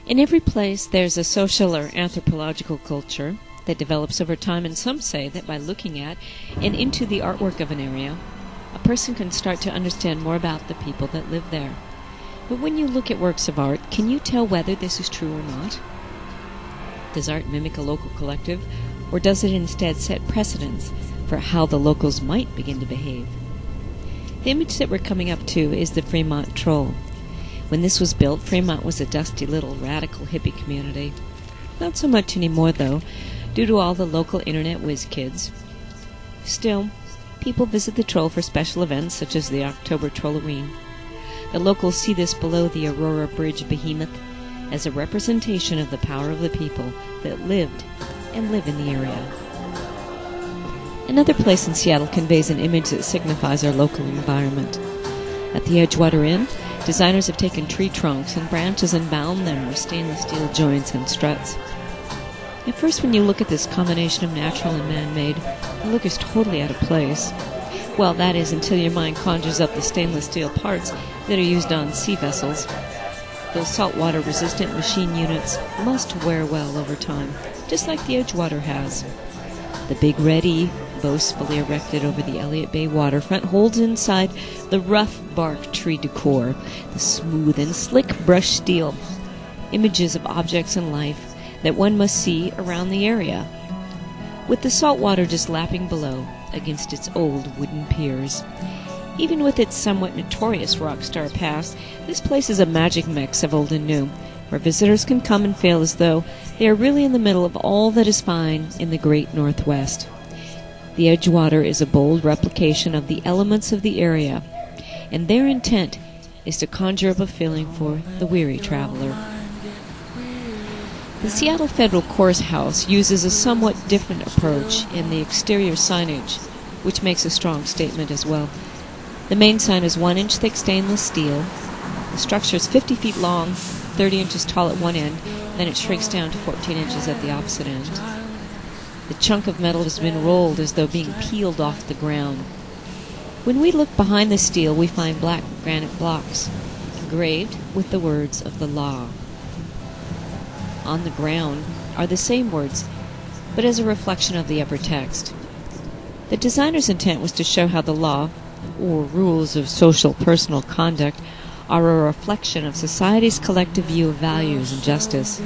In every place there's a social or anthropological culture that develops over time, and some say that by looking at and into the artwork of an area, a person can start to understand more about the people that live there. But when you look at works of art, can you tell whether this is true or not? Does art mimic a local collective, or does it instead set precedents for how the locals might begin to behave? The image that we're coming up to is the Fremont Troll. When this was built, Fremont was a dusty little radical hippie community. Not so much anymore, though, due to all the local internet whiz kids. Still, people visit the Troll for special events such as the October Trolloween. The locals see this below the Aurora Bridge behemoth as a representation of the power of the people that lived and live in the area. Another place in Seattle conveys an image that signifies our local environment. At the Edgewater Inn, designers have taken tree trunks and branches and bound them with stainless steel joints and struts. At first, when you look at this combination of natural and man-made, the look is totally out of place. Well, that is until your mind conjures up the stainless steel parts that are used on sea vessels. Those saltwater-resistant machine units must wear well over time, just like the Edgewater has. The big red E, boastfully erected over the Elliott Bay waterfront, holds inside the rough bark tree decor, the smooth and slick brush steel, images of objects and life that one must see around the area, with the salt water just lapping below against its old wooden piers. Even with its somewhat notorious rock star past, this place is a magic mix of old and new, where visitors can come and feel as though they are really in the middle of all that is fine in the great Northwest. The Edgewater is a bold replication of the elements of the area, and their intent is to conjure up a feeling for the weary traveler. The Seattle Federal Courthouse uses a somewhat different approach in the exterior signage, which makes a strong statement as well. The main sign is 1-inch thick stainless steel. The structure is 50 feet long, 30 inches tall at one end, then it shrinks down to 14 inches at the opposite end. The chunk of metal has been rolled as though being peeled off the ground. When we look behind the steel, we find black granite blocks, engraved with the words of the law. On the ground are the same words, but as a reflection of the upper text. The designer's intent was to show how the law, or rules of social personal conduct, are a reflection of society's collective view of values and justice.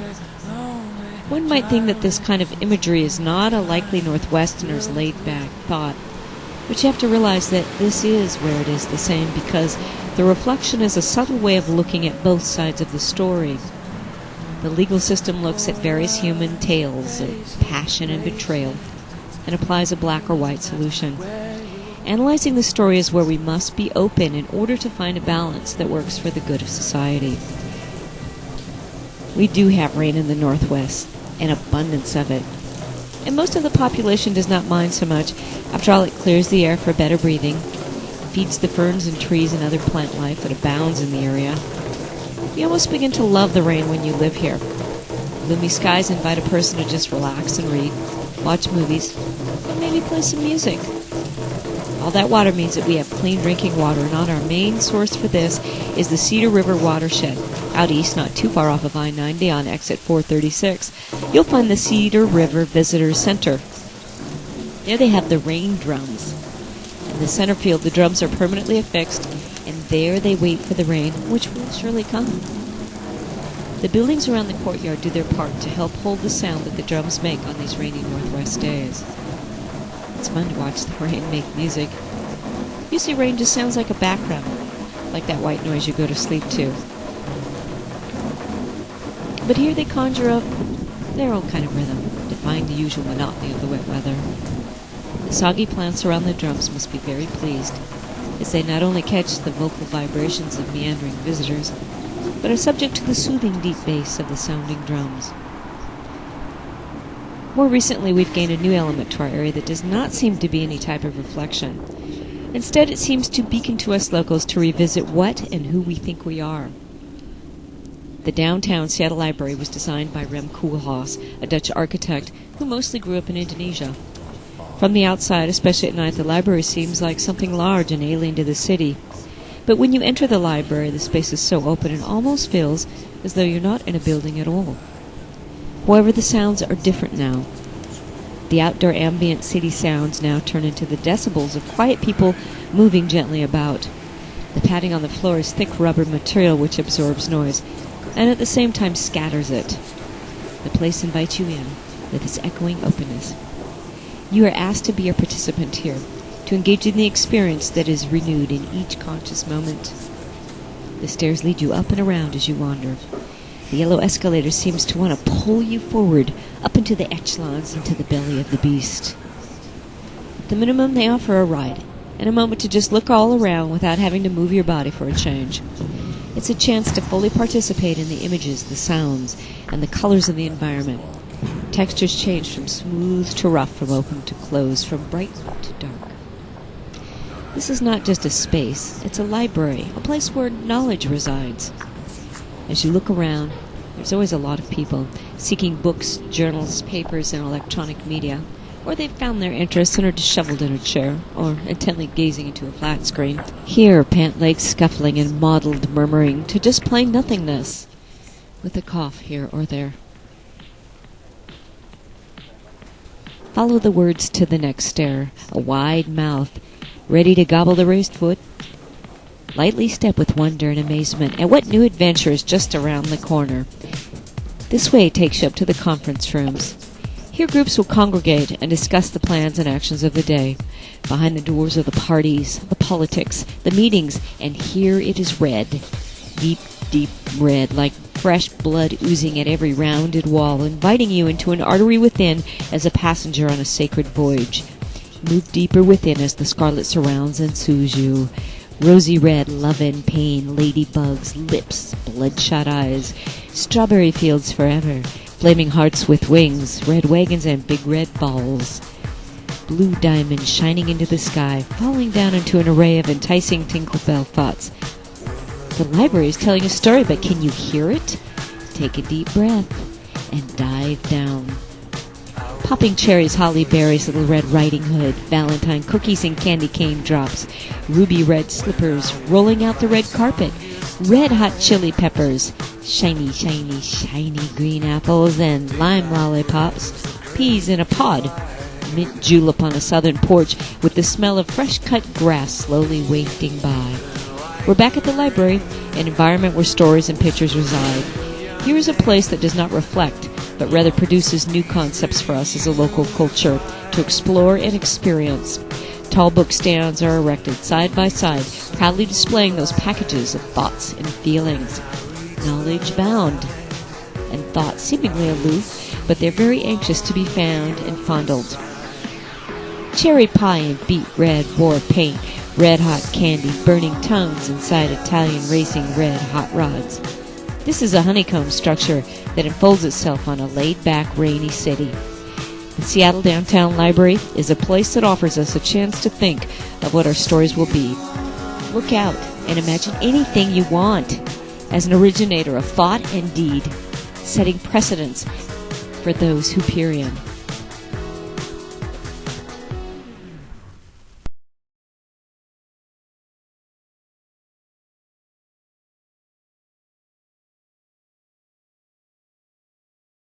One might think that this kind of imagery is not a likely Northwesterner's laid-back thought, but you have to realize that this is where it is the same, because the reflection is a subtle way of looking at both sides of the story. The legal system looks at various human tales of passion and betrayal and applies a black or white solution. Analyzing the story is where we must be open in order to find a balance that works for the good of society. We do have rain in the Northwest, an abundance of it, and most of the population does not mind so much. After all, it clears the air for better breathing, feeds the ferns and trees and other plant life that abounds in the area. You almost begin to love the rain when you live here. Gloomy skies invite a person to just relax and read, watch movies, and maybe play some music. All that water means that we have clean drinking water, and on our main source for this is the Cedar River watershed. Out east, not too far off of I-90 on exit 436, you'll find the Cedar River Visitor Center. There they have the rain drums. In the center field, the drums are permanently affixed, and there they wait for the rain, which will surely come. The buildings around the courtyard do their part to help hold the sound that the drums make on these rainy Northwest days. It's fun to watch the rain make music. Usually rain just sounds like a background, like that white noise you go to sleep to. But here they conjure up their own kind of rhythm, defying the usual monotony of the wet weather. The soggy plants around the drums must be very pleased, as they not only catch the vocal vibrations of meandering visitors, but are subject to the soothing deep bass of the sounding drums. More recently, we've gained a new element to our area that does not seem to be any type of reflection. Instead, it seems to beacon to us locals to revisit what and who we think we are. The downtown Seattle Library was designed by Rem Koolhaas, a Dutch architect who mostly grew up in Indonesia. From the outside, especially at night, the library seems like something large and alien to the city. But when you enter the library, the space is so open it almost feels as though you're not in a building at all. However, the sounds are different now. The outdoor ambient city sounds now turn into the decibels of quiet people moving gently about. The padding on the floor is thick rubber material which absorbs noise, and at the same time scatters it. The place invites you in with its echoing openness. You are asked to be a participant here, to engage in the experience that is renewed in each conscious moment. The stairs lead you up and around as you wander. The yellow escalator seems to want to pull you forward, up into the echelons, into the belly of the beast. At the minimum, they offer a ride, and a moment to just look all around without having to move your body for a change. It's a chance to fully participate in the images, the sounds, and the colors of the environment. Textures change from smooth to rough, from open to closed, from bright to dark. This is not just a space, it's a library, a place where knowledge resides. As you look around, there's always a lot of people seeking books, journals, papers, and electronic media, or they've found their interests and are disheveled in a chair, or intently gazing into a flat screen. Here, pant legs scuffling and mottled murmuring to just plain nothingness, with a cough here or there. Follow the words to the next stair, a wide mouth, ready to gobble the raised foot. Lightly step with wonder and amazement at what new adventure is just around the corner. This way takes you up to the conference rooms. Here groups will congregate and discuss the plans and actions of the day. Behind the doors are the parties, the politics, the meetings, and here it is red. Deep, deep red, like fresh blood oozing at every rounded wall, inviting you into an artery within as a passenger on a sacred voyage. Move deeper within as the scarlet surrounds and soothes you. Rosy red, love and pain, ladybugs, lips, bloodshot eyes, strawberry fields forever, flaming hearts with wings, red wagons and big red balls. Blue diamonds shining into the sky, falling down into an array of enticing Tinkerbell thoughts. The library is telling a story, but can you hear it? Take a deep breath and dive down. Popping cherries, holly berries, Little Red Riding Hood, Valentine cookies and candy cane drops, ruby red slippers, rolling out the red carpet, red hot chili peppers, shiny, shiny, shiny green apples and lime lollipops, peas in a pod, mint julep on a southern porch with the smell of fresh cut grass slowly wafting by. We're back at the library, an environment where stories and pictures reside. Here is a place that does not reflect, but rather produces new concepts for us as a local culture to explore and experience. Tall book stands are erected side by side, proudly displaying those packages of thoughts and feelings. Knowledge bound, and thought seemingly aloof, but they're very anxious to be found and fondled. Cherry pie and beet red war paint, red hot candy, burning tongues inside Italian racing red hot rods. This is a honeycomb structure that unfolds itself on a laid-back, rainy city. The Seattle Downtown Library is a place that offers us a chance to think of what our stories will be. Look out and imagine anything you want as an originator of thought and deed, setting precedents for those who peer in.